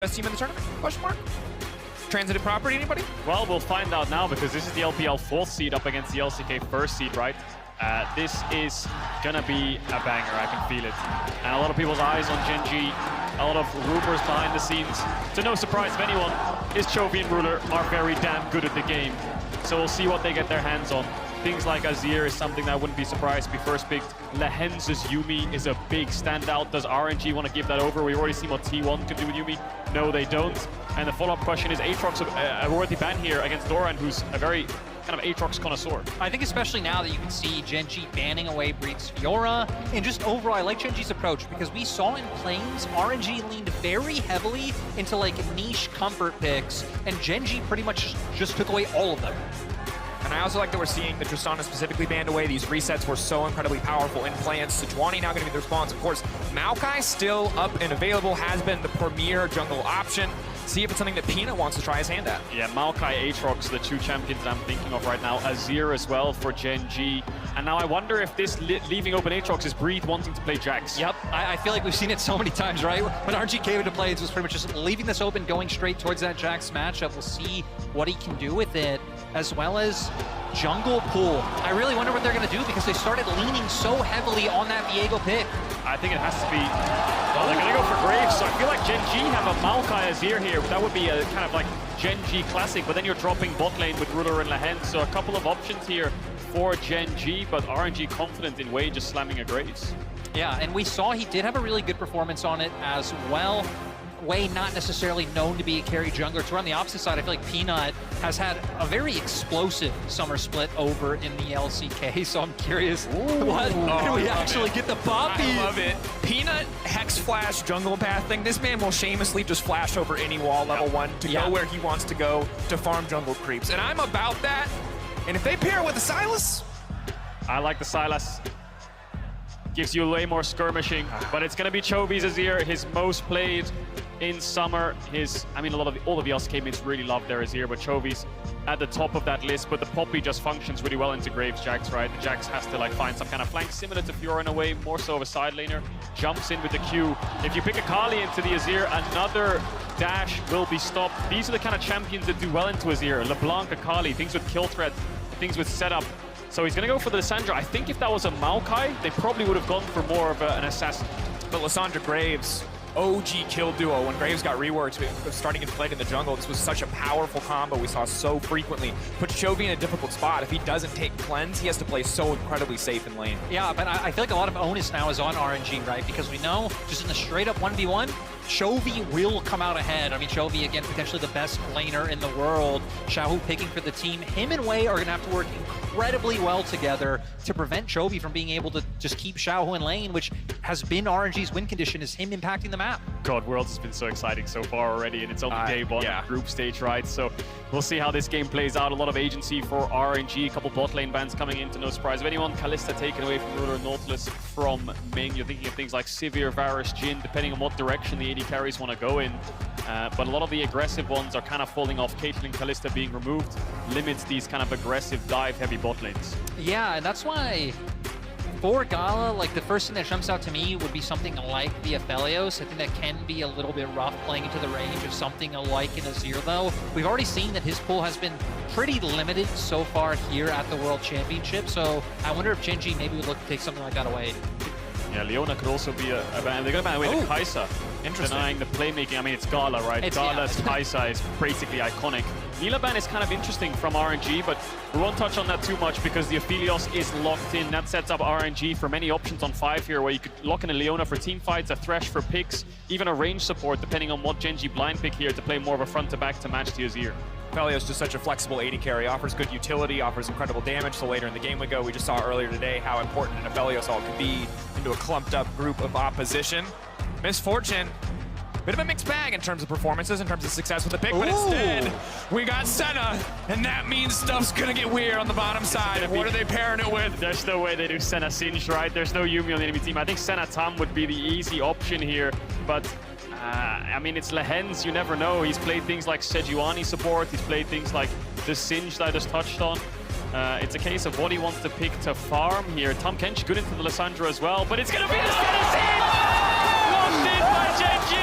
Best team in the tournament? Question mark. Transitive property, anybody? Well, we'll find out now because this is the LPL 4th seed up against the LCK 1st seed, right? This is gonna be a banger, I can feel it. And a lot of people's eyes on Gen G, a lot of rumors behind the scenes. To no surprise of anyone, is Chovy and Ruler are very damn good at the game. So we'll see what they get their hands on. Things like Azir is something that I wouldn't be surprised to be first picked. Lehenz's Yuumi is a big standout. Does RNG want to give that over? We already seen what T1 can do with Yuumi. No, they don't. And the follow-up question is Aatrox a worthy ban here against Doran, who's a very kind of Aatrox connoisseur. I think especially now that you can see Gen G banning away Breed's Fiora, and just overall, I like Gen G's approach because we saw in Plains, RNG leaned very heavily into like niche comfort picks, and Gen G pretty much just took away all of them. And I also like that we're seeing the Tristana specifically banned away. These resets were so incredibly powerful in Plants. Sejuani now going to be the response. Of course, Maokai still up and available, has been the premier jungle option. See if it's something that Peanut wants to try his hand at. Yeah, Maokai, Aatrox, the two champions that I'm thinking of right now. Azir as well for Gen G. And now I wonder if this leaving open Aatrox is Breed wanting to play Jax. Yep, I feel like we've seen it so many times, right? When RNG came into play, it was pretty much just leaving this open, going straight towards that Jax matchup. We'll see what he can do with it, as well as jungle pool. I really wonder what they're going to do because they started leaning so heavily on that Viego pick. I think it has to be... Well, they're going to go for Graves, so I feel like Gen G have a Maokai Azir here. That would be a kind of like Gen G classic, but then you're dropping bot lane with Ruler and Lehend, so a couple of options here for Gen G, but RNG confident in Wei just slamming a Graves. Yeah, and we saw he did have a really good performance on it as well. Wei not necessarily known to be a carry jungler. So on the opposite side, I feel like Peanut has had a very explosive summer split over in the LCK. So I'm curious, what do we actually get the Poppy? I love it. Peanut, Hex Flash, Jungle Path thing. This man will shamelessly just flash over any wall level 1 to go where he wants to go to farm jungle creeps. And I'm about that. And if they pair with the Sylas, I like the Sylas. Gives you way more skirmishing, but it's gonna be Chovy's Azir, his most played in summer. I mean, all of the LCK mates really love their Azir, but Chovy's at the top of that list. But the Poppy just functions really well into Graves Jax, right? The Jax has to like find some kind of flank similar to Fiora in a way, more so of a side laner. Jumps in with the Q. If you pick a Kali into the Azir, another dash will be stopped. These are the kind of champions that do well into Azir. LeBlanc, Akali, things with kill threat, things with setup. So he's going to go for the Lissandra. I think if that was a Maokai, they probably would have gone for more of an assassin. But Lissandra Graves, OG kill duo. When Graves got reworked, starting to play in the jungle, this was such a powerful combo we saw so frequently. Puts Chovy in a difficult spot. If he doesn't take cleanse, he has to play so incredibly safe in lane. Yeah, but I feel like a lot of onus now is on RNG, right? Because we know, just in the straight up 1v1, Chovy will come out ahead. I mean, Chovy, again, potentially the best laner in the world. Xiaohu picking for the team. Him and Wei are going to have to work incredibly well together to prevent Chovy from being able to just keep Xiaohu in lane, which has been RNG's win condition, is him impacting the map. God, Worlds has been so exciting so far already, and it's only day one group stage, right? So we'll see how this game plays out. A lot of agency for RNG, a couple bot lane bans coming in to no surprise of anyone. Kalista taken away from Ruler and Nautilus from Ming. You're thinking of things like Sivir, Varus, Jhin, depending on what direction the AD carries want to go in. But a lot of the aggressive ones are kind of falling off. Caitlyn, Kalista being removed limits these kind of aggressive dive-heavy bot lanes. Yeah, and that's why for Gala, like the first thing that jumps out to me would be something like the Aphelios. I think that can be a little bit rough playing into the range of something like an Azir, though. We've already seen that his pull has been pretty limited so far here at the World Championship, so I wonder if Gen G maybe would look to take something like that away. Yeah, Leona could also be a ban. They're going to ban away the Kai'Sa, denying the playmaking. I mean, it's Gala, right? Gala's Kai'Sa is basically iconic. Nilaban is kind of interesting from RNG, but we won't touch on that too much because the Aphelios is locked in. That sets up RNG for many options on 5 here, where you could lock in a Leona for team fights, a Thresh for picks, even a range support, depending on what Gen G blind pick here to play more of a front-to-back to match the Azir. Aphelios just such a flexible AD carry, offers good utility, offers incredible damage, so later in the game we go. We just saw earlier today how important an Aphelios ult can be into a clumped-up group of opposition. Misfortune. Bit of a mixed bag in terms of performances, in terms of success with the pick, but instead, we got Senna, and that means stuff's gonna get weird on the bottom side. What are they pairing it with? There's no way they do Senna Singed, right? There's no Yuumi on the enemy team. I think Senna Tam would be the easy option here, but I mean, it's Lehens, you never know. He's played things like Sejuani support, he's played things like the Singed I just touched on. It's a case of what he wants to pick to farm here. Tom Kench good into the Lissandra as well, but it's gonna be the Senna Singed! Locked in by Gen G!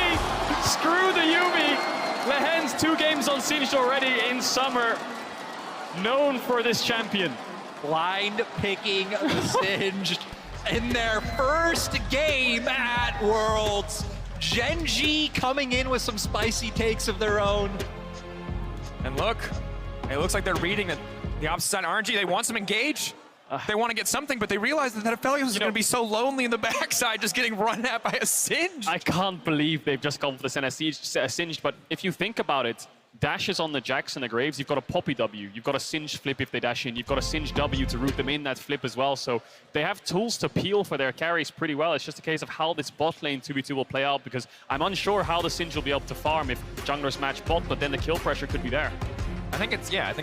Screw the Yuumi! lost 2 games on Singed already in summer. Known for this champion. Blind picking the Singed in their first game at Worlds. Gen G coming in with some spicy takes of their own. And look, it looks like they're reading the opposite side. RNG, they want some engage. They want to get something, but they realize that Aphelios is going to be so lonely in the backside, just getting run at by a Singed. I can't believe they've just gone for the center Singed, but if you think about it, dashes on the Jacks and the Graves, you've got a Poppy W, you've got a Singed flip if they dash in, you've got a Singed W to root them in that flip as well, so they have tools to peel for their carries pretty well. It's just a case of how this bot lane 2v2 will play out, because I'm unsure how the Singed will be able to farm if junglers match bot, but then the kill pressure could be there. I think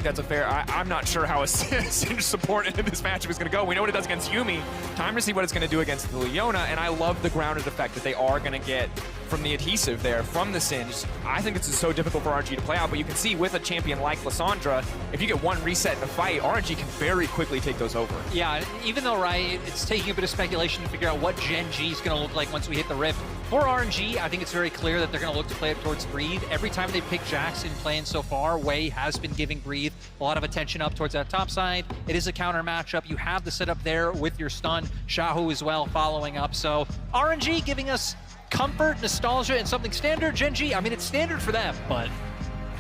that's a fair. I'm not sure how a Singed support in this matchup is going to go. We know what it does against Yuumi. Time to see what it's going to do against the Leona, and I love the grounded effect that they are going to get from the adhesive there, from the Singed. I think it's so difficult for RNG to play out, but you can see with a champion like Lissandra, if you get one reset in a fight, RNG can very quickly take those over. Yeah, even though, right, it's taking a bit of speculation to figure out what Gen G is going to look like once we hit the Rift. For RNG, I think it's very clear that they're going to look to play it towards Breathe. Every time they pick Jax in playing so far, Wei has been giving Breathe a lot of attention up towards that top side. It is a counter matchup. You have the setup there with your stun. Xiaohu as well following up. So RNG giving us comfort, nostalgia, and something standard. Gen G, I mean, it's standard for them, but...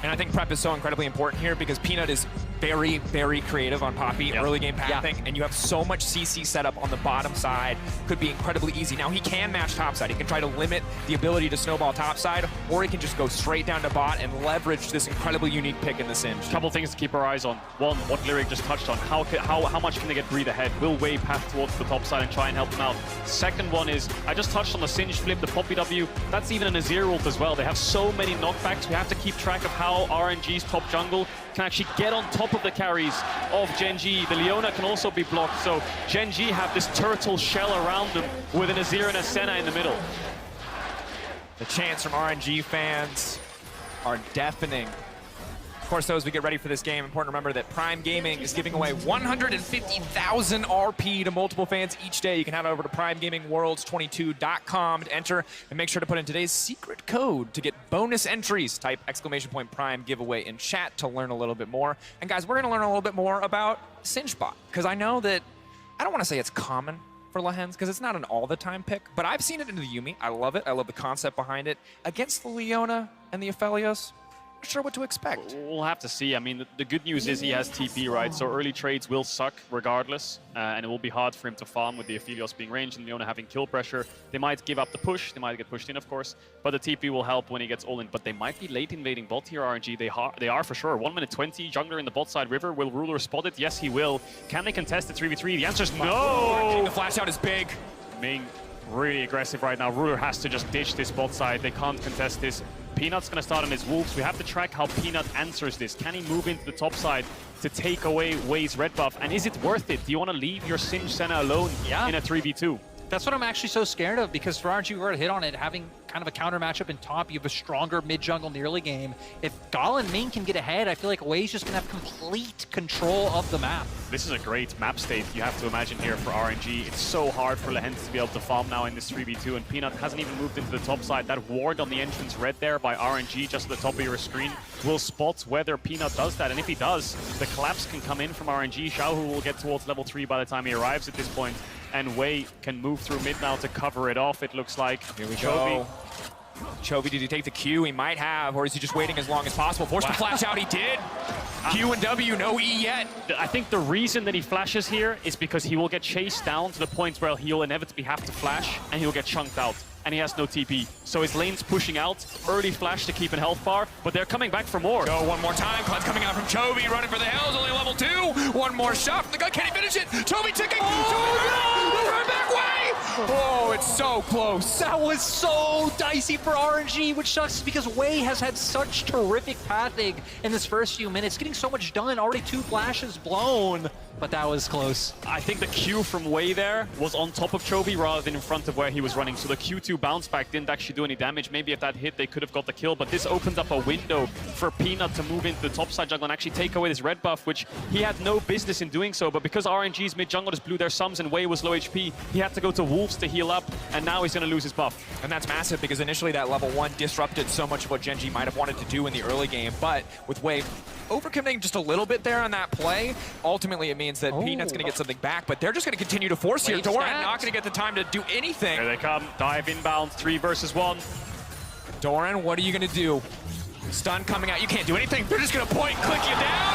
And I think prep is so incredibly important here because Peanut is very, very creative on Poppy, early game pathing, and you have so much CC setup on the bottom side. Could be incredibly easy. Now, he can match top side. He can try to limit the ability to snowball top side, or he can just go straight down to bot and leverage this incredibly unique pick in the Singed. Couple things to keep our eyes on. One, what Lyric just touched on. How much can they get Breathe ahead? Will Wei path towards the top side and try and help them out? Second one is, I just touched on the Singed flip, the Poppy W. That's even an Azir ult as well. They have so many knockbacks. We have to keep track of how RNG's top jungle can actually get on top of the carries of Gen G. The Leona can also be blocked, so Gen G have this turtle shell around them with an Azir and a Senna in the middle. The chants from RNG fans are deafening. Of course, though, as we get ready for this game, important to remember that Prime Gaming is giving away 150,000 RP to multiple fans each day. You can head over to primegamingworlds22.com to enter, and make sure to put in today's secret code to get bonus entries. Type !Prime giveaway in chat to learn a little bit more. And guys, we're going to learn a little bit more about SingeBot, because I know that, I don't want to say it's common for Lehens, because it's not an all-the-time pick, but I've seen it in the Yuumi. I love it. I love the concept behind it. Against the Leona and the Aphelios, not sure what to expect. We'll have to see. I mean, the good news is he has TP, right? So early trades will suck regardless, and it will be hard for him to farm with the Aphelios being ranged and Leona having kill pressure. They might give up the push. They might get pushed in, of course, but the TP will help when he gets all in. But they might be late invading bot here, RNG. They are for sure. 1 minute 20, jungler in the bot side river. Will Ruler spot it? Yes, he will. Can they contest the 3v3? The answer is no! The flash out is big. Ming, really aggressive right now. Ruler has to just ditch this bot side. They can't contest this. Peanut's going to start on his Wolves. We have to track how Peanut answers this. Can he move into the top side to take away Wei's red buff? And is it worth it? Do you want to leave your Singed Senna alone in a 3v2? That's what I'm actually so scared of, because for RNG, we're going to hit on it, having kind of a counter matchup in top, you have a stronger mid-jungle nearly game. If Gala and Ming can get ahead, I feel like Wei's just going to have complete control of the map. This is a great map state you have to imagine here for RNG. It's so hard for Lehens to be able to farm now in this 3v2, and Peanut hasn't even moved into the top side. That ward on the entrance red there by RNG just at the top of your screen will spot whether Peanut does that, and if he does, the collapse can come in from RNG. Xiaohu will get towards level 3 by the time he arrives at this point, and Wei can move through mid now to cover it off, it looks like. Here we go. Chovy, did he take the Q? He might have, or is he just waiting as long as possible? Forced to flash out, he did. Q and W, no E yet. I think the reason that he flashes here is because he will get chased down to the point where he'll inevitably have to flash, and he'll get chunked out. And he has no TP. So his lane's pushing out. Early flash to keep in health bar, but they're coming back for more. Go one more time. Cloud's coming out from Chovy, running for the hills, only level 2. One more shot from the gun. Can he finish it? Chovy ticking. Oh, no! Turn back way! Oh, it's so close. That was so dicey for RNG, which sucks because Wei has had such terrific pathing in this first few minutes, getting so much done, already 2 flashes blown, but that was close. I think the Q from Wei there was on top of Chovy rather than in front of where he was running, so the Q2 bounce back didn't actually do any damage. Maybe if that hit, they could have got the kill, but this opened up a window for Peanut to move into the top side jungle and actually take away this red buff, which he had no business in doing so, but because RNG's mid jungle just blew their sums and Wei was low HP, he had to go to Wolves Wolves to heal up, and now he's going to lose his buff. And that's massive because initially that level 1 disrupted so much of what Gen G might have wanted to do in the early game, but with Wave overcommitting just a little bit there on that play, ultimately it means that Peanut's going to get something back, but they're just going to continue to force here. Doran not going to get the time to do anything. Here they come, dive inbound, 3 versus 1. Doran, what are you going to do? Stun coming out, you can't do anything. They're just going to point and click you down.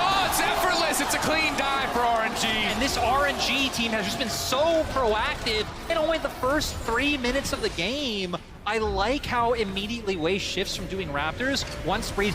Oh, it's effortless. It's a clean dive for RNG. And this RNG team has just been so proactive in only the first 3 minutes of the game. I like how immediately Wave shifts from doing Raptors. Once Breeze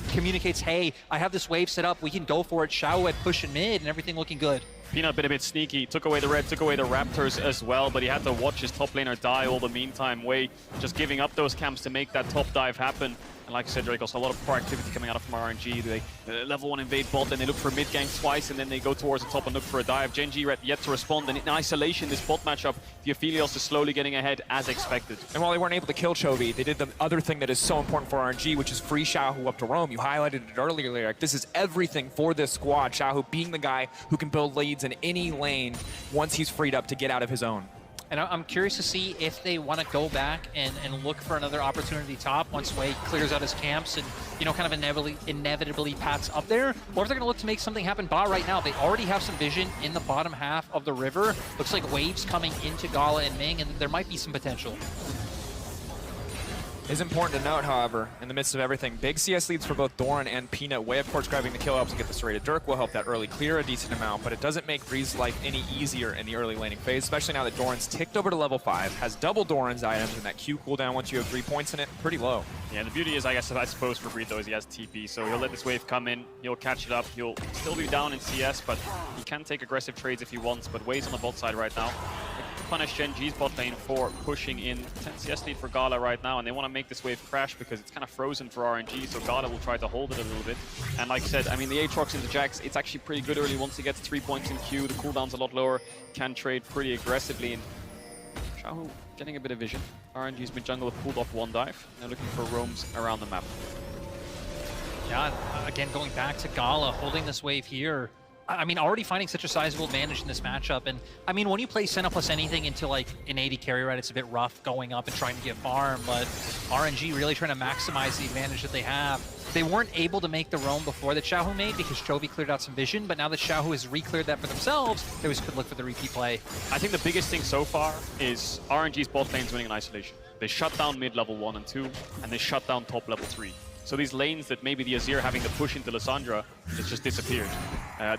communicates, hey, I have this wave set up, we can go for it. Xiao at push and mid, and everything looking good. Peanut been a bit sneaky, took away the red, took away the Raptors as well, but he had to watch his top laner die all the meantime. Wei just giving up those camps to make that top dive happen. And like I said, Drake, also a lot of proactivity coming out of from RNG. They level 1 invade bot, then they look for mid gank twice, and then they go towards the top and look for a dive. Gen G yet to respond, and in isolation, this bot matchup, the Aphelios is slowly getting ahead as expected. And while they weren't able to kill Chovy, they did the other thing that is so important for RNG, which is free Xiaohu up to roam. You highlighted it earlier, like this is everything for this squad. Xiaohu being the guy who can build leads in any lane once he's freed up to get out of his own. And I'm curious to see if they want to go back and look for another opportunity top once Wei clears out his camps and, you know, kind of inevitably pats up there, or if they're going to look to make something happen bot right now. They already have some vision in the bottom half of the river. Looks like waves coming into Gala and Ming, and there might be some potential. It's important to note, however, in the midst of everything, big CS leads for both Doran and Peanut. Wei, of course, grabbing the kill helps to get the serrated Dirk will help that early clear a decent amount, but it doesn't make Breeze's life any easier in the early laning phase, especially now that Doran's ticked over to level 5, has double Doran's items, and that Q cooldown once you have 3 points in it, pretty low. Yeah, the beauty is, I suppose for Breeze though, is he has TP, so he'll let this wave come in, he'll catch it up, he'll still be down in CS, but he can take aggressive trades if he wants, but Wei's on the bot side right now. Punish Gen G's bot lane for pushing in 10 CS lead for Gala right now, and they want to make this wave crash because it's kind of frozen for RNG, so Gala will try to hold it a little bit. And like I said, I mean, the Aatrox into Jax, it's actually pretty good early once he gets 3 points in Q, the cooldown's a lot lower, can trade pretty aggressively, and Xiaohu getting a bit of vision. RNG's mid-jungle have pulled off 1 dive, they're looking for roams around the map. Yeah, again, going back to Gala, holding this wave here. I mean, already finding such a sizable advantage in this matchup. And I mean, when you play Senna plus anything into like an 80 carry, right, it's a bit rough going up and trying to get farm, but RNG really trying to maximize the advantage that they have. They weren't able to make the roam before that Xiaohu made because Chovy cleared out some vision, but now that Xiaohu has re-cleared that for themselves, they always could look for the repeat play. I think the biggest thing so far is RNG's bot lane's winning in isolation. They shut down mid level 1 and 2, and they shut down top level 3. So these lanes that maybe the Azir having to push into Lissandra, it's just disappeared.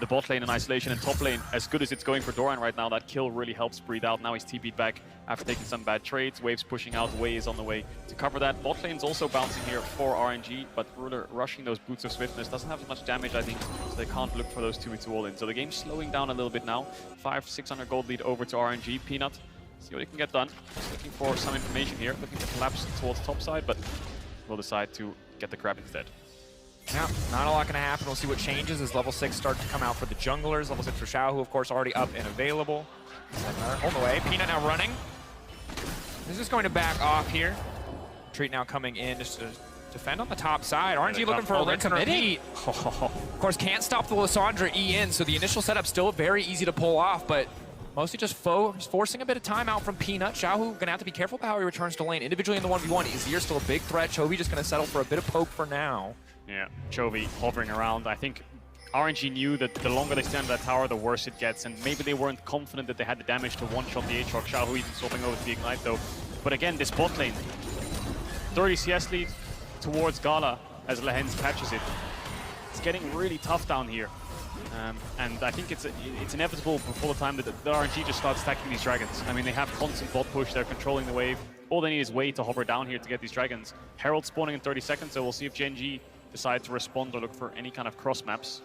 The bot lane in isolation and top lane, as good as it's going for Doran right now, that kill really helps Breathe out. Now he's TP'd back after taking some bad trades. Waves pushing out, Wei is on the way to cover that. Bot lane's also bouncing here for RNG, but Ruler rushing those Boots of Swiftness doesn't have as much damage, I think, so they can't look for those 2v2 all-in. So the game's slowing down a little bit now. 500-600 gold lead over to RNG. Peanut, see what he can get done. Just looking for some information here, looking to collapse towards top side, but will decide to get the grab instead. Yeah, not a lot going to happen. We'll see what changes as level 6 start to come out for the junglers. Level 6 for Xiao, who of course already up and available. On the way, Peanut now running. He's just going to back off here. Treat now coming in just to defend on the top side. RNG looking for a rinse and repeat. Of course, can't stop the Lissandra E in, so the initial setup still very easy to pull off, but mostly just forcing a bit of time out from Peanut. Xiaohu gonna have to be careful about how he returns to lane. Individually in the 1v1, Azir still a big threat. Chovy just gonna settle for a bit of poke for now. Yeah, Chovy hovering around. I think RNG knew that the longer they stand in that tower, the worse it gets, and maybe they weren't confident that they had the damage to one-shot the Aatrox. Xiaohu even swapping over to the Ignite though. But again, this bot lane, 30 CS lead towards Gala as Lehens catches it. It's getting really tough down here. And I think it's inevitable before the time that the RNG just starts stacking these dragons. I mean, they have constant bot push, they're controlling the wave. All they need is Wei to hover down here to get these dragons. Herald spawning in 30 seconds, so we'll see if Gen G decide to respond or look for any kind of cross maps.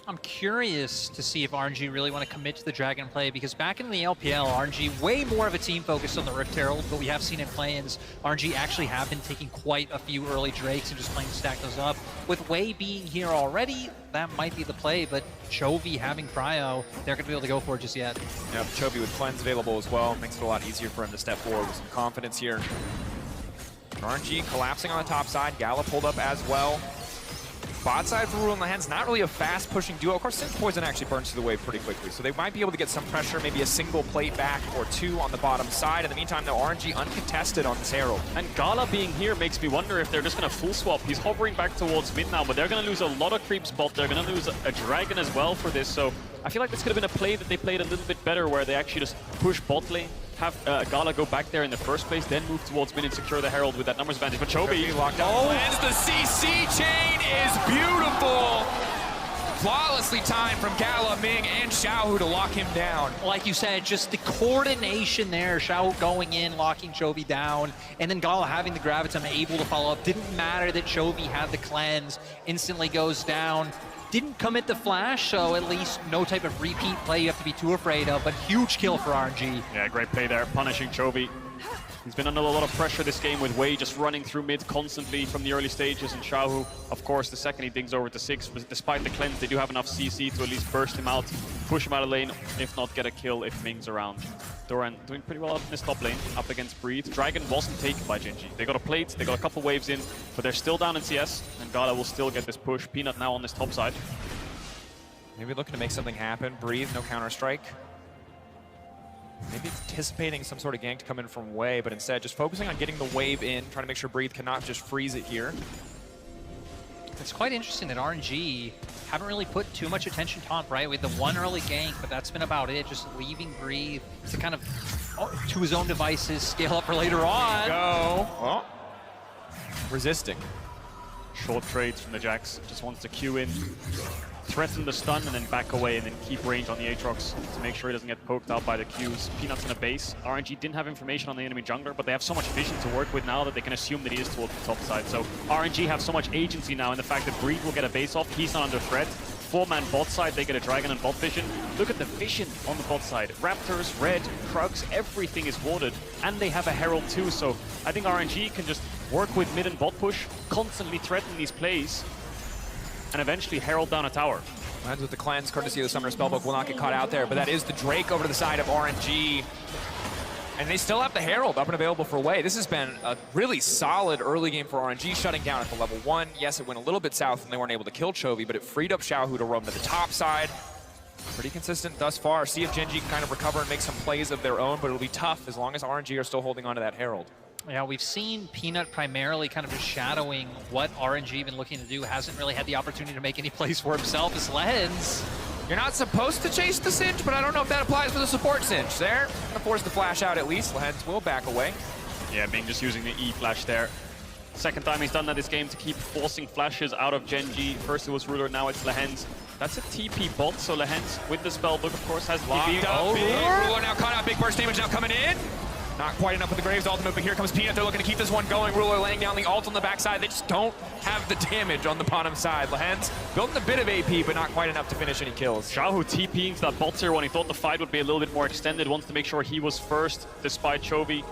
I'm curious to see if RNG really want to commit to the Dragon play, because back in the LPL, RNG way more of a team focused on the Rift Herald, but we have seen in play-ins, RNG actually have been taking quite a few early Drakes and just playing to stack those up. With Wei being here already, that might be the play, but Chovy having Cryo, they're going to be able to go for it just yet. Yeah, Chovy with Cleanse available as well makes it a lot easier for him to step forward with some confidence here. RNG collapsing on the top side, Gala pulled up as well. bot side for Rule in the hands. Not really a fast pushing duo. Of course, Synth Poison actually burns through the wave pretty quickly, so they might be able to get some pressure, maybe a single plate back or two on the bottom side. In the meantime, though, RNG uncontested on this Herald. And Gala being here makes me wonder if they're just going to full swap. He's hovering back towards mid now, but they're going to lose a lot of creep spot. They're going to lose a dragon as well for this, so I feel like this could have been a play that they played a little bit better, where they actually just push bot lane, have Gala go back there in the first place, then move towards mid and secure the Herald with that numbers advantage. But Chovy locked down. Lands the CC chain is beautiful. Flawlessly timed from Gala, Ming, and Xiaohu to lock him down. Like you said, just the coordination there. Xiaohu going in, locking Chovy down, and then Gala having the Gravitum able to follow up. Didn't matter that Chovy had the cleanse, instantly goes down. Didn't commit the flash, so at least no type of repeat play you have to be too afraid of, but huge kill for RNG. Yeah, great play there, punishing Chovy. He's been under a lot of pressure this game with Wei just running through mid constantly from the early stages, and Xiaohu, of course, the second he dings over to 6, but despite the cleanse, they do have enough CC to at least burst him out, push him out of lane, if not get a kill if Ming's around. Doran doing pretty well up in this top lane, up against Breathe. Dragon wasn't taken by Genji. They got a plate, they got a couple waves in, but they're still down in CS, and Gala will still get this push. Peanut now on this top side. Maybe looking to make something happen. Breathe, no counter-strike. Maybe anticipating some sort of gank to come in from Wei, but instead just focusing on getting the wave in, trying to make sure Breathe cannot just freeze it here. It's quite interesting that RNG haven't really put too much attention top, right? With the one early gank, but that's been about it. Just leaving Breathe to kind of, to his own devices, scale up for later on. Go. Oh. Resisting. Short trades from the Jax. Just wants to queue in, threaten the stun, and then back away, and then keep range on the Aatrox to make sure he doesn't get poked out by the Qs. Peanut's in a base. RNG didn't have information on the enemy jungler, but they have so much vision to work with now that they can assume that he is towards the top side. So RNG have so much agency now in the fact that Breed will get a base off. He's not under threat. 4-man bot side, they get a dragon and bot vision. Look at the vision on the bot side. Raptors, Red, Krugs, everything is warded. And they have a Herald too, so I think RNG can just work with mid and bot push, constantly threaten these plays, and eventually Herald down a tower. Lands with the cleanse, courtesy of the Summoner Spellbook, will not get caught out there, but that is the Drake over to the side of RNG. And they still have the Herald up and available for Wei. This has been a really solid early game for RNG, shutting down at the level 1. Yes, it went a little bit south and they weren't able to kill Chovy, but it freed up Xiaohu to roam to the top side. Pretty consistent thus far. See if Genji can kind of recover and make some plays of their own, but it'll be tough as long as RNG are still holding on to that Herald. Yeah, we've seen Peanut primarily kind of just shadowing what RNG been looking to do. Hasn't really had the opportunity to make any plays for himself. His lens. You're not supposed to chase the Singe, but I don't know if that applies for the support Singe. There, gonna force the flash out at least. Lehens will back away. Yeah, Ming just using the E flash there. Second time he's done that this game to keep forcing flashes out of Genji. First it was Ruler, now it's Lehens. That's a TP bot, so Lehens with the spellbook, of course, has locked up. Oh, Ruler now caught out. Big burst damage now coming in. Not quite enough with the Graves ultimate, but here comes Peanut. They're looking to keep this one going. Ruler laying down the ult on the backside. They just don't have the damage on the bottom side. Lehens building a bit of AP, but not quite enough to finish any kills. Xiaohu TPing to that bot tier when he thought the fight would be a little bit more extended. Wants to make sure he was first, despite Chovy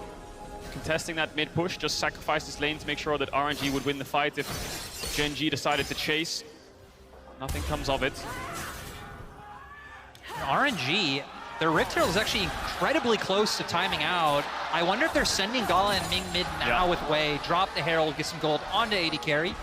contesting that mid push. Just sacrificed his lane to make sure that RNG would win the fight if Genji decided to chase. Nothing comes of it. RNG, their Rift Herald is actually incredibly close to timing out. I wonder if they're sending Gala and Ming mid now with Wei. Drop the Herald, get some gold onto AD carry.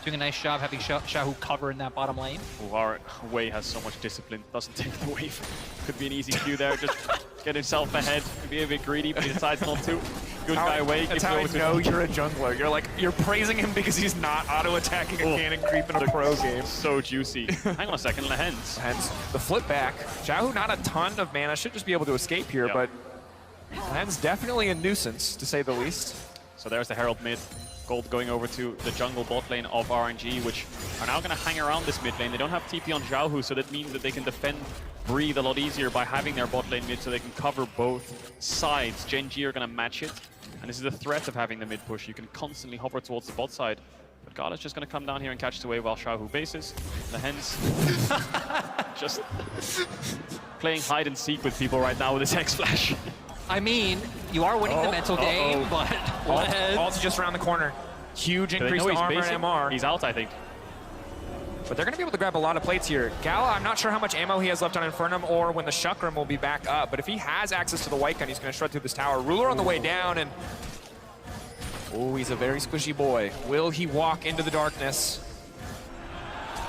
Doing a nice job having Xiaohu cover in that bottom lane. Our Wei has so much discipline, doesn't take the wave. Could be an easy Q there, just get himself ahead, be a bit greedy, but he decides not to. Good guy Wei. That's how I know you're a jungler. You're praising him because he's not auto-attacking a cannon creep in a pro game. So juicy. Hang on a second, Lehens. Lehens, the flip back. Xiaohu not a ton of mana, should just be able to escape here, but Lehens definitely a nuisance, to say the least. So there's the Herald mid. Gold going over to the jungle bot lane of RNG, which are now going to hang around this mid lane. They don't have TP on Xiaohu, so that means that they can defend Breathe a lot easier by having their bot lane mid, so they can cover both sides. Genji are going to match it, and this is the threat of having the mid push. You can constantly hover towards the bot side, but Gala's just going to come down here and catch the wave while Xiaohu bases. Lehens just playing hide and seek with people right now with his X flash. I mean, you are winning the mental game, but Ult's just around the corner. Huge increase to armor and MR. He's out, I think. But they're going to be able to grab a lot of plates here. Gala, I'm not sure how much ammo he has left on Infernum or when the Chakram will be back up, but if he has access to the white gun, he's going to shred through this tower. Ruler on the way down, and oh, he's a very squishy boy. Will he walk into the darkness?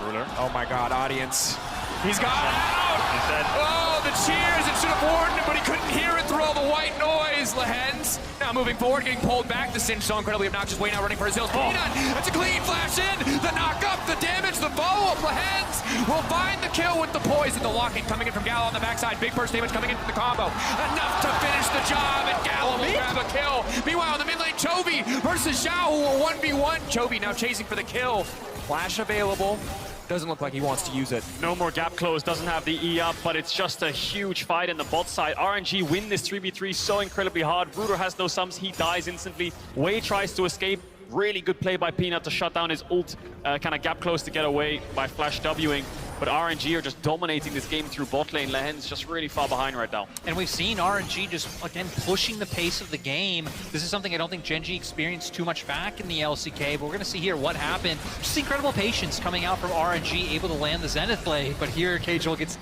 Ruler. Oh my god, audience. He's got out! He's dead. Oh, the cheers! It should have warned him, but he couldn't hear it through all the white noise. Lehens now moving forward, getting pulled back. The Singe so incredibly obnoxious. Way now running for his heels. Peanut, that's a clean flash in. The knock up, the damage, the follow-up. Lehens will find the kill with the poison. The lock-in coming in from Gallo on the backside. Big burst damage coming in from the combo. Enough to finish the job, and Gallo will grab a kill. Meanwhile, in the mid lane, Chovy versus Xiao, who will 1v1. Chovy now chasing for the kill. Flash available. Doesn't look like he wants to use it. No more gap close, doesn't have the E up, but it's just a huge fight in the bot side. RNG win this 3v3 so incredibly hard. Ruder has no sums, he dies instantly. Wei tries to escape. Really good play by Peanut to shut down his ult, kind of gap close to get away by flash Wing. But RNG are just dominating this game through bot lane. Lehen's just really far behind right now. And we've seen RNG just, again, pushing the pace of the game. This is something I don't think Genji experienced too much back in the LCK, but we're going to see here what happened. Just incredible patience coming out from RNG, able to land the Zenith blade. But here, Cajal gets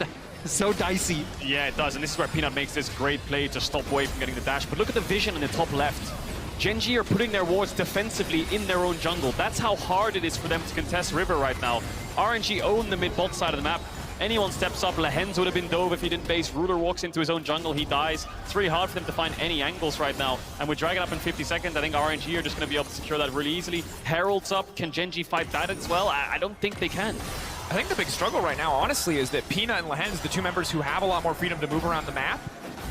so dicey. Yeah, it does. And this is where Peanut makes this great play to stop Wei from getting the dash. But look at the vision in the top left. Genji are putting their wards defensively in their own jungle. That's how hard it is for them to contest River right now. RNG own the mid-bot side of the map. Anyone steps up, Lehens would have been dove if he didn't base. Ruler walks into his own jungle, he dies. It's really hard for them to find any angles right now. And with Dragon up in 50 seconds, I think RNG are just going to be able to secure that really easily. Herald's up, can Genji fight that as well? I don't think they can. I think the big struggle right now, honestly, is that Peanut and Lehens, the two members who have a lot more freedom to move around the map,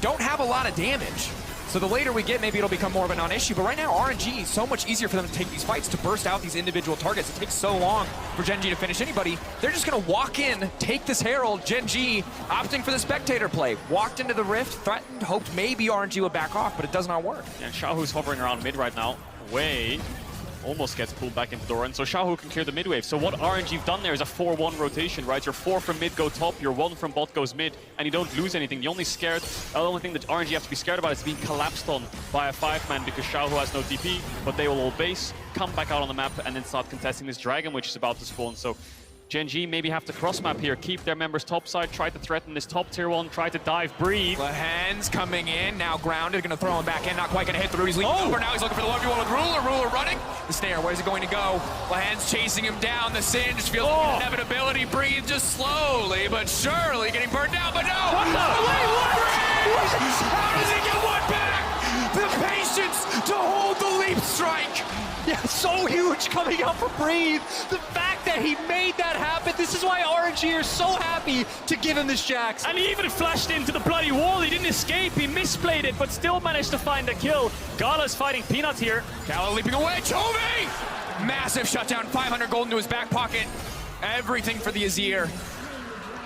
don't have a lot of damage. So the later we get, maybe it'll become more of a non-issue. But right now, RNG is so much easier for them to take these fights, to burst out these individual targets. It takes so long for Genji to finish anybody. They're just going to walk in, take this Herald. Genji opting for the spectator play. Walked into the rift, threatened, hoped maybe RNG would back off, but it does not work. And Xiaohu's hovering around mid right now. Wei almost gets pulled back into the run, so Xiaohu can clear the mid wave. So what RNG've done there is a 4-1 rotation, right? Your 4 from mid go top, your 1 from bot goes mid, and you don't lose anything. The only thing that RNG have to be scared about is being collapsed on by a 5-man, because Xiaohu has no TP, but they will all base, come back out on the map, and then start contesting this dragon, which is about to spawn. So Genji maybe have to cross map here, keep their members topside, try to threaten this top tier 1, try to dive, breathe. Lehens coming in, now grounded, gonna throw him back in, not quite gonna hit the root. He's leaning over, now he's looking for the 1v1 with Ruler. Ruler running. The snare, where's he going to go? Lehens chasing him down, the Singe feels like inevitability, breathe just slowly, but surely getting burned down, but no! What the? Wait, what? How does he get one back? The patience to hold the leap strike! Yeah, so huge coming out for Breathe. The fact that he made that happen, this is why RNG are so happy to give him this Jax. And he even flashed into the bloody wall. He didn't escape. He misplayed it, but still managed to find a kill. Gala's fighting Peanut here. Gallo leaping away. Chovy! Massive shutdown. 500 gold into his back pocket. Everything for the Azir.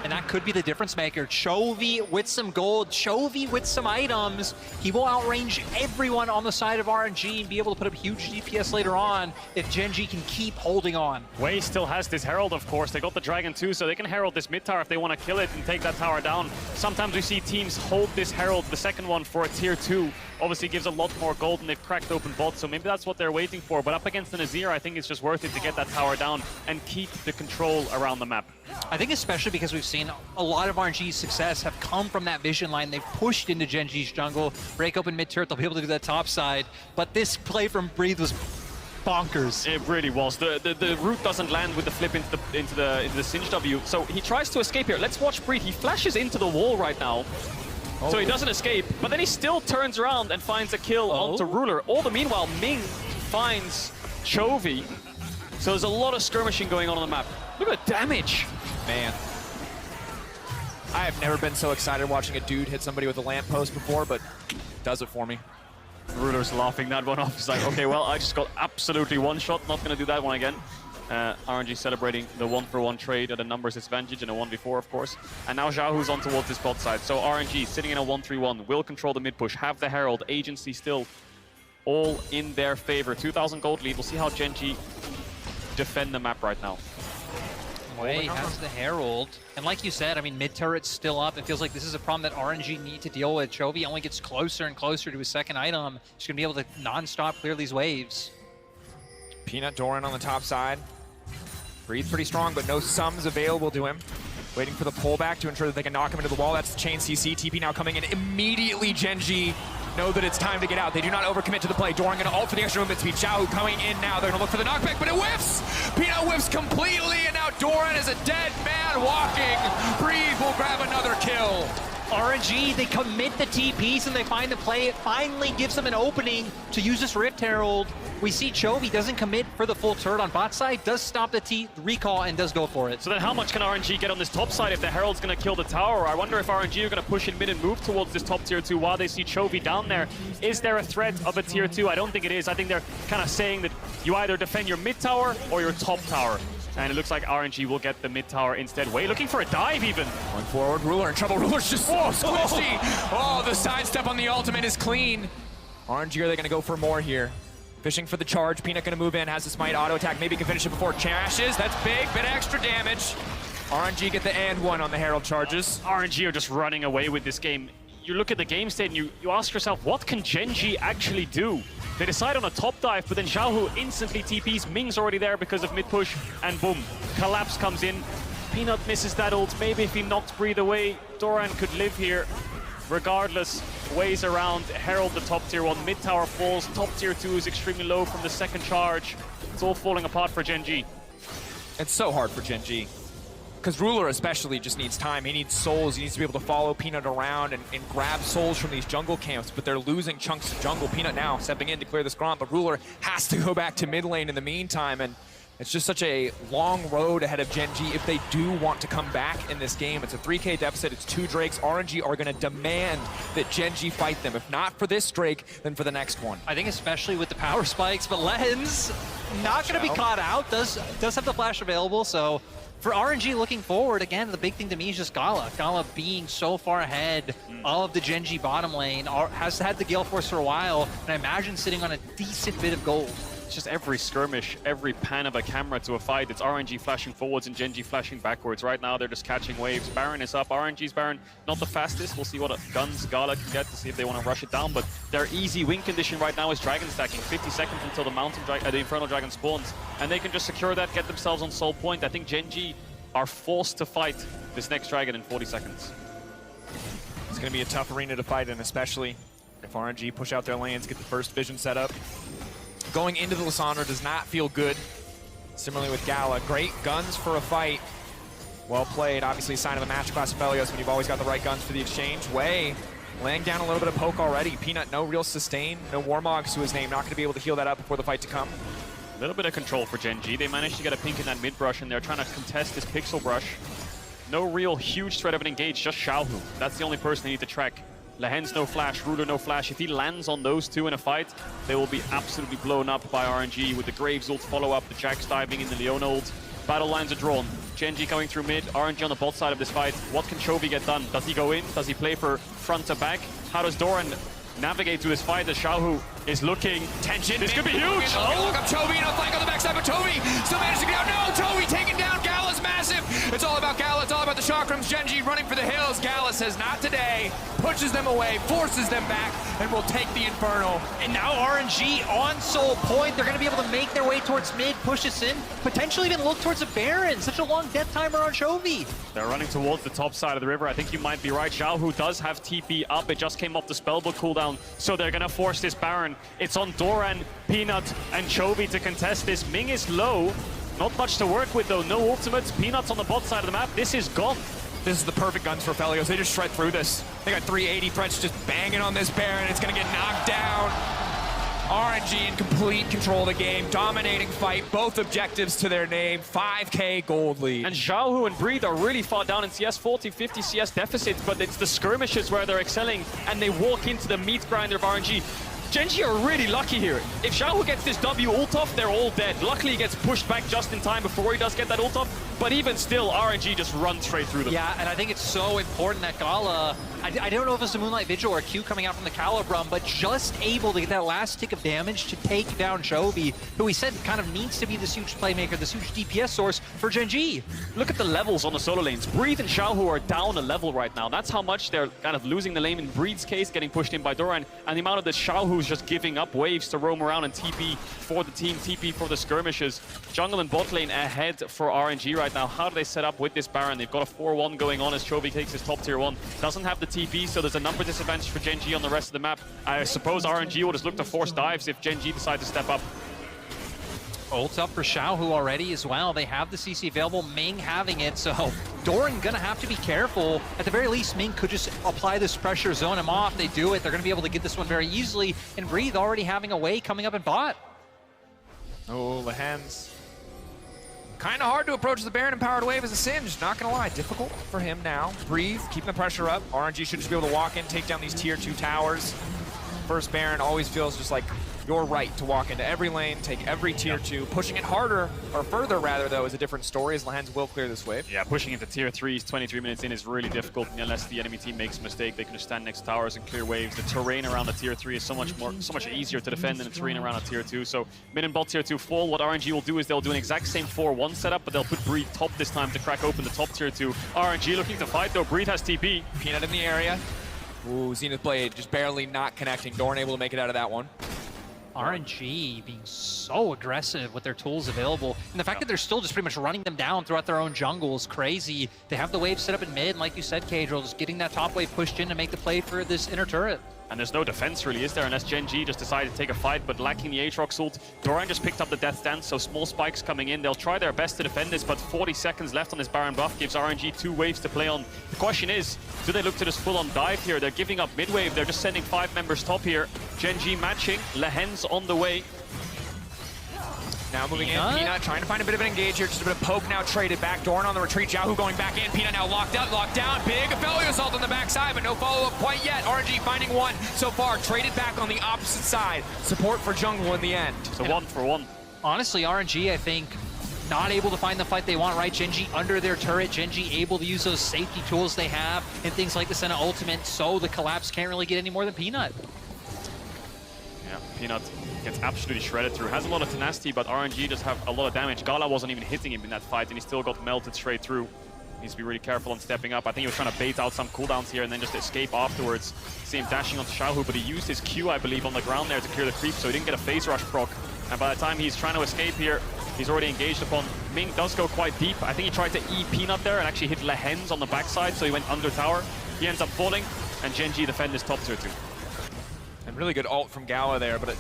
And that could be the difference maker. Chovy with some gold, Chovy with some items. He will outrange everyone on the side of RNG and be able to put up huge DPS later on if Genji can keep holding on. Wei still has this Herald, of course. They got the Dragon too, so they can Herald this mid tower if they want to kill it and take that tower down. Sometimes we see teams hold this Herald, the second one, for a tier 2. Obviously gives a lot more gold and they've cracked open bot, so maybe that's what they're waiting for. But up against an Azir, I think it's just worth it to get that tower down and keep the control around the map. I think especially because we've seen a lot of RNG's success have come from that vision line. They've pushed into Genji's jungle, break open mid-turret, they'll be able to do that top side. But this play from Breathe was bonkers. It really was. The root doesn't land with the flip into the Singe W, so he tries to escape here. Let's watch Breathe. He flashes into the wall right now. So he doesn't escape, but then he still turns around and finds a kill onto Ruler. All the meanwhile, Ming finds Chovy. So there's a lot of skirmishing going on the map. Look at the damage. Man. I have never been so excited watching a dude hit somebody with a lamppost before, but does it for me. Ruler's laughing that one off. He's like, okay, well, I just got absolutely one shot. Not going to do that one again. RNG celebrating the 1-for-1 trade at a numbers disadvantage in a 1v4, of course. And now Xiaohu's on towards this bot side. So RNG sitting in a 1-3-1, will control the mid push, have the Herald, agency still all in their favor. 2,000 gold lead. We'll see how Genji defend the map right now. Wei has the Herald. And like you said, I mean, mid-turret's still up. It feels like this is a problem that RNG need to deal with. Chovy only gets closer and closer to his second item. He's going to be able to non-stop clear these waves. Peanut Doran on the top side. Breathe pretty strong, but no sums available to him. Waiting for the pullback to ensure that they can knock him into the wall. That's the chain CC. TP now coming in. Immediately Genji know that it's time to get out. They do not overcommit to the play. Doran going to ult for the extra movement speed. Xiao coming in now. They're going to look for the knockback, but it whiffs! Peanut whiffs whiffs completely, and now Doran is a dead man walking. Breathe will grab another kill. RNG, they commit the TPs and they find the play. It finally gives them an opening to use this Rift Herald. We see Chovy doesn't commit for the full turret on bot side, does stop the recall and does go for it. So then how much can RNG get on this top side if the Herald's going to kill the tower? I wonder if RNG are going to push in mid and move towards this top tier 2 while they see Chovy down there. Is there a threat of a tier 2? I don't think it is. I think they're kind of saying that you either defend your mid tower or your top tower. And it looks like RNG will get the mid tower instead. Way looking for a dive even. Going forward, Ruler in trouble. Ruler's just so squishy. Oh, the sidestep on the ultimate is clean. RNG, are they gonna go for more here? Fishing for the charge. Peanut gonna move in, has the smite, auto attack. Maybe can finish it before Chashes. That's big, bit of extra damage. RNG get the and one on the Herald charges. RNG are just running away with this game. You look at the game state and you ask yourself, what can Gen G actually do? They decide on a top dive, but then Xiaohu instantly TPs. Ming's already there because of mid push, and boom, collapse comes in. Peanut misses that ult. Maybe if he knocked Breathe away, Doran could live here. Regardless, ways around. Herald the top tier 1, mid tower falls. Top tier 2 is extremely low from the second charge. It's all falling apart for Gen G. It's so hard for Gen G. Because Ruler especially just needs time. He needs souls. He needs to be able to follow Peanut around and grab souls from these jungle camps, but they're losing chunks of jungle. Peanut now stepping in to clear this Gromp, but Ruler has to go back to mid lane in the meantime, and it's just such a long road ahead of Gen G if they do want to come back in this game. It's a 3K deficit, it's 2 Drakes. RNG are going to demand that Gen G fight them. If not for this Drake, then for the next one. I think especially with the power spikes, but Lens not going to be caught out. Does have the flash available, so for RNG looking forward, again, the big thing to me is just Gala. Gala being so far ahead of the Gen G bottom lane, has had the Gale Force for a while, and I imagine sitting on a decent bit of gold. It's just every skirmish, every pan of a camera to a fight. It's RNG flashing forwards and Gen G flashing backwards. Right now, they're just catching waves. Baron is up. RNG's Baron, not the fastest. We'll see what guns Gala can get to see if they want to rush it down. But their easy win condition right now is Dragon stacking. 50 seconds until the Infernal Dragon spawns. And they can just secure that, get themselves on Soul Point. I think Gen G are forced to fight this next Dragon in 40 seconds. It's going to be a tough arena to fight in, especially if RNG push out their lanes, get the first vision set up. Going into the Lissandra does not feel good. Similarly with Gala, great guns for a fight. Well played, obviously a sign of a match class of Felios when you've always got the right guns for the exchange. Way laying down a little bit of poke already. Peanut, no real sustain, no Warmogs to his name, not going to be able to heal that up before the fight to come. A little bit of control for Gen G. They managed to get a pink in that mid brush, and they're trying to contest this pixel brush. No real huge threat of an engage, just Xiaohu. That's the only person they need to track. Lehen's no flash, Ruler no flash. If he lands on those two in a fight, they will be absolutely blown up by RNG with the Graves ult follow-up, the Jax diving in the Leona ult. Battle lines are drawn. Gen G coming through mid, RNG on the bot side of this fight. What can Chovy get done? Does he go in? Does he play for front to back? How does Doran navigate through this fight as Xiaohu is looking? Tension. This could be huge. Look up Chovy and a flank on the backside, but Chovy still managed to get out. No, Chovy taken down. Gala's massive. It's all about Gala. It's all about the chakrams. Gen G running for the hills. Gala says not today. Pushes them away, forces them back, and will take the Infernal. And now RNG on Soul Point. They're going to be able to make their way towards mid, push this in, potentially even look towards a Baron. Such a long death timer on Chovy. They're running towards the top side of the river. I think you might be right. Xiaohu does have TP up. It just came off the spellbook cooldown, so they're going to force this Baron. It's on Doran, Peanut, and Chovy to contest this. Ming is low. Not much to work with, though. No ultimates. Peanut's on the bot side of the map. This is gone. This is the perfect guns for Felios. They just shred through this. They got 380 threats just banging on this Baron. It's going to get knocked down. RNG in complete control of the game. Dominating fight. Both objectives to their name. 5K gold lead. And Xiaohu and Breathe are really far down in CS, 40, 50 CS deficits, but it's the skirmishes where they're excelling, and they walk into the meat grinder of RNG. Gen G are really lucky here. If Xiaohu gets this W ult off, they're all dead. Luckily, he gets pushed back just in time before he does get that ult off. But even still, RNG just runs straight through them. Yeah, and I think it's so important that Gala, I don't know if it's a Moonlight Vigil or a Q coming out from the Calibrum, but just able to get that last tick of damage to take down Chovy, who we said kind of needs to be this huge playmaker, this huge DPS source for Gen G. Look at the levels on the solo lanes. Breathe and Xiaohu are down a level right now. That's how much they're kind of losing the lane in Breethe's case, getting pushed in by Doran, and the amount of the Xiaohu's just giving up waves to roam around and TP for the team, TP for the skirmishes. Jungle and bot lane ahead for RNG right now. How do they set up with this Baron? They've got a 4-1 going on as Chovy takes his top tier 1. Doesn't have the TP, so there's a number disadvantage for Gen G on the rest of the map. I suppose RNG will just look to force dives if Gen G decide to step up. Ult up for Xiaohu already as well. They have the CC available, Ming having it, so Doran gonna have to be careful. At the very least, Ming could just apply this pressure, zone him off. They do it, they're gonna be able to get this one very easily, and Breathe already having a way coming up in bot. Oh, the hands. Kind of hard to approach the Baron empowered wave as a Singe, not gonna lie. Difficult for him now. Breathe, keeping the pressure up. RNG should just be able to walk in, take down these tier 2 towers. First Baron always feels just like your right to walk into every lane, take every tier 2. Pushing it harder, or further rather though, is a different story as Lehens will clear this wave. Yeah, pushing into tier 3s 23 minutes in is really difficult, and unless the enemy team makes a mistake, they can just stand next to towers and clear waves. The terrain around the tier 3 is so much easier to defend than the terrain around a tier 2. So mid and bot tier 2 fall. What RNG will do is they'll do an exact same 4-1 setup, but they'll put Breathe top this time to crack open the top tier 2. RNG looking to fight though. Breathe has TP. Peanut in the area. Ooh, Zenith Blade just barely not connecting. Doran able to make it out of that one. RNG being so aggressive with their tools available, and the fact that they're still just pretty much running them down throughout their own jungle is crazy. They have the wave set up in mid, and like you said, Cadril, just getting that top wave pushed in to make the play for this inner turret. And there's no defense really, is there? Unless Gen G just decided to take a fight, but lacking the Aatrox ult. Doran just picked up the death dance, so small spikes coming in. They'll try their best to defend this, but 40 seconds left on this Baron buff gives RNG 2 waves to play on. The question is, do they look to just full-on dive here? They're giving up mid-wave. They're just sending 5 members top here. Gen G matching. Lehens on the way. Now moving in, Peanut trying to find a bit of an engage here, just a bit of poke now traded back. Doran on the retreat, Xiaohu going back in. Peanut now locked up, locked down. Big Aphelios assault on the backside, but no follow-up quite yet. RNG finding one so far, traded back on the opposite side. Support for jungle in the end. So 1-for-1. Honestly, RNG, I think, not able to find the fight they want, right? Gen G under their turret, Gen G able to use those safety tools they have, and things like the Senna ultimate, so the collapse can't really get any more than Peanut. Yeah, Peanut gets absolutely shredded through. Has a lot of tenacity, but RNG just have a lot of damage. Gala wasn't even hitting him in that fight, and he still got melted straight through. Needs to be really careful on stepping up. I think he was trying to bait out some cooldowns here and then just escape afterwards. See him dashing onto Xiaohu, but he used his Q, I believe, on the ground there to clear the creep, so he didn't get a phase rush proc. And by the time he's trying to escape here, he's already engaged upon. Ming does go quite deep. I think he tried to E Peanut there and actually hit Lehens on the backside, so he went under tower. He ends up falling, and Gen G defend his top tier 2. And really good ult from Gala there, but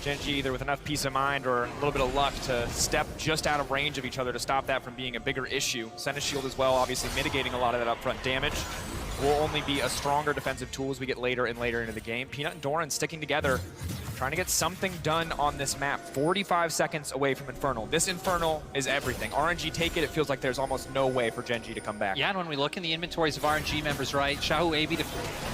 Gen G either with enough peace of mind or a little bit of luck to step just out of range of each other to stop that from being a bigger issue. Senna shield as well, obviously mitigating a lot of that upfront damage. Will only be a stronger defensive tool as we get later and later into the game. Peanut and Doran sticking together, trying to get something done on this map. 45 seconds away from Infernal. This Infernal is everything. RNG take it, it feels like there's almost no way for Gen G to come back. Yeah, and when we look in the inventories of RNG members, right, Xiaohu AB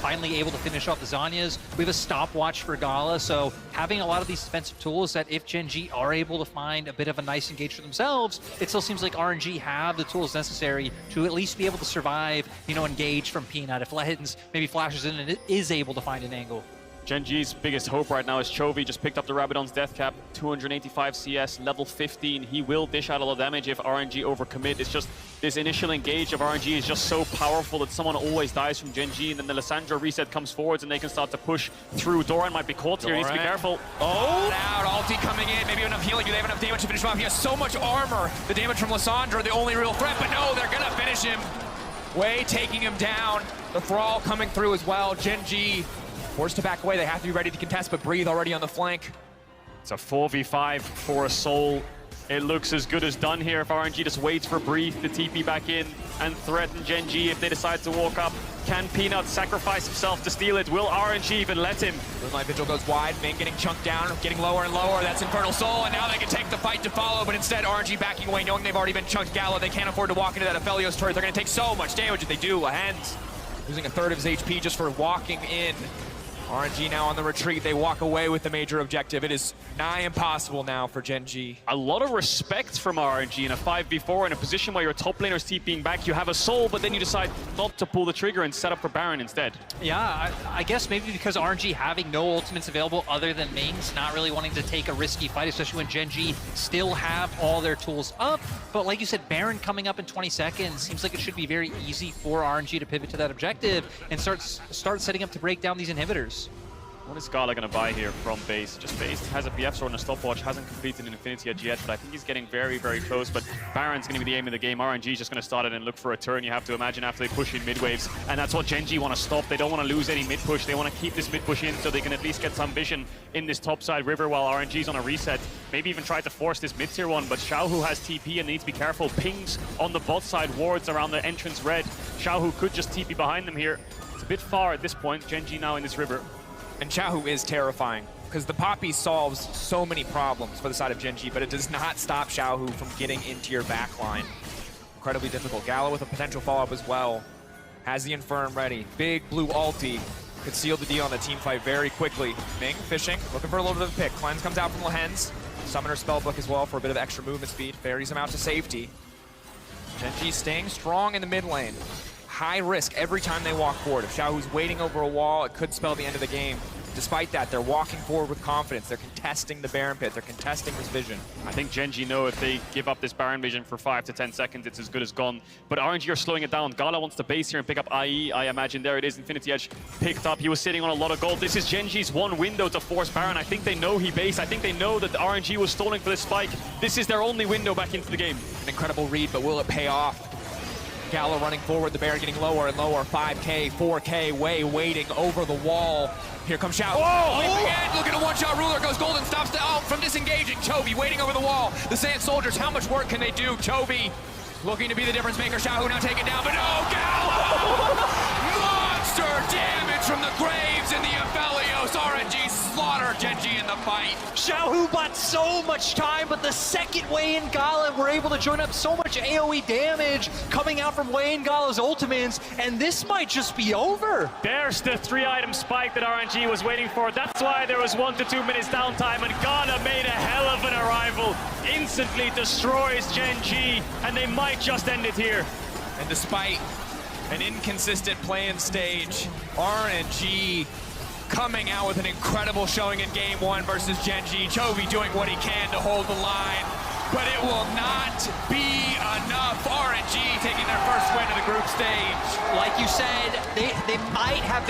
finally able to finish off the Zanyas. We have a stopwatch for Gala, so having a lot of these defensive tools that if Gen G are able to find a bit of a nice engage for themselves, it still seems like RNG have the tools necessary to at least be able to survive, you know, engage from Peanut. If Lehens maybe flashes in and it is able to find an angle. Gen G's biggest hope right now is Chovy. Just picked up the Rabadon's death cap, 285 CS, level 15. He will dish out a lot of damage if RNG overcommit. It's just this initial engage of RNG is just so powerful that someone always dies from Gen G, and then the Lissandra reset comes forwards and they can start to push through. Doran might be caught here, he needs to be careful. Oh! Out, ulti coming in, maybe enough healing. Do they have enough damage to finish him off? He has so much armor. The damage from Lissandra, the only real threat, but no, they're gonna finish him. Way taking him down. The Thrall coming through as well. Gen G forced to back away. They have to be ready to contest, but Breathe already on the flank. It's a 4v5 for a soul. It looks as good as done here if RNG just waits for Breathe to TP back in and threaten Gen G if they decide to walk up. Can Peanut sacrifice himself to steal it? Will RNG even let him? Moonlight Vigil goes wide, Ming getting chunked down, getting lower and lower. That's Infernal Soul, and now they can take the fight to follow, but instead RNG backing away, knowing they've already been chunked. Gala, they can't afford to walk into that Aphelios turret. They're gonna take so much damage if they do. Lehens losing a third of his HP just for walking in. RNG now on the retreat. They walk away with the major objective. It is nigh impossible now for Gen G. A lot of respect from RNG in a 5v4 in a position where your top laner is TPing back. You have a soul, but then you decide not to pull the trigger and set up for Baron instead. Yeah, I guess maybe because RNG having no ultimates available other than Ming's, not really wanting to take a risky fight, especially when Gen G still have all their tools up. But like you said, Baron coming up in 20 seconds seems like it should be very easy for RNG to pivot to that objective and start setting up to break down these inhibitors. What is Gala going to buy here from base? Just base has a BF sword and a stopwatch, hasn't completed an Infinity Edge yet, but I think he's getting very, very close. But Baron's going to be the aim of the game. RNG is just going to start it and look for a turn, you have to imagine, after they push in mid waves. And that's what Gen G want to stop. They don't want to lose any mid push. They want to keep this mid push in so they can at least get some vision in this topside river while RNG's on a reset. Maybe even try to force this mid tier one, but Xiaohu has TP and needs to be careful. Pings on the bot side, wards around the entrance red. Xiaohu could just TP behind them here. It's a bit far at this point. Gen G now in this river. And Xiaohu is terrifying, because the Poppy solves so many problems for the side of Gen G, but it does not stop Xiaohu from getting into your backline. Incredibly difficult. Gala with a potential follow-up as well. Has the Infirm ready. Big blue ulti. Could seal the deal on the team fight very quickly. Ming fishing, looking for a little bit of a pick. Cleanse comes out from Lehens. Summoner Spellbook as well for a bit of extra movement speed. Ferries him out to safety. Gen G staying strong in the mid lane. High risk every time they walk forward. If Xiaohu's waiting over a wall, it could spell the end of the game. Despite that, they're walking forward with confidence. They're contesting the Baron Pit. They're contesting this vision. I think Gen G know if they give up this Baron vision for 5 to 10 seconds, it's as good as gone. But RNG are slowing it down. Gala wants to base here and pick up IE. I imagine there it is. Infinity Edge picked up. He was sitting on a lot of gold. This is Gen G's one window to force Baron. I think they know he based. I think they know that the RNG was stalling for this spike. This is their only window back into the game. An incredible read, but will it pay off? Gala running forward, the Baron getting lower and lower. 5K, 4K, way waiting over the wall. Here comes Xiao. Whoa! Leaping in, look at a one-shot ruler, goes golden, stops the from disengaging. Chovy waiting over the wall. The Sand Soldiers, how much work can they do? Chovy looking to be the difference maker. Xiao now taken down, but no, Gala! Monster damage from the Graves and the Aphelios. RNG slaughter Gen G in the fight. Xiaohu bought so much time, but the second Wei and Gala were able to join up so much AoE damage coming out from Wei and Gala's ultimates, and this might just be over. There's the 3-item spike that RNG was waiting for. That's why there was 1 to 2 minutes downtime, and Gala made a hell of an arrival. Instantly destroys Gen G, and they might just end it here. And despite an inconsistent play-in stage, RNG coming out with an incredible showing in Game 1 versus Gen G. Chovy doing what he can to hold the line, but it will not be enough. RNG taking their first win of the group stage. Like you said, they might have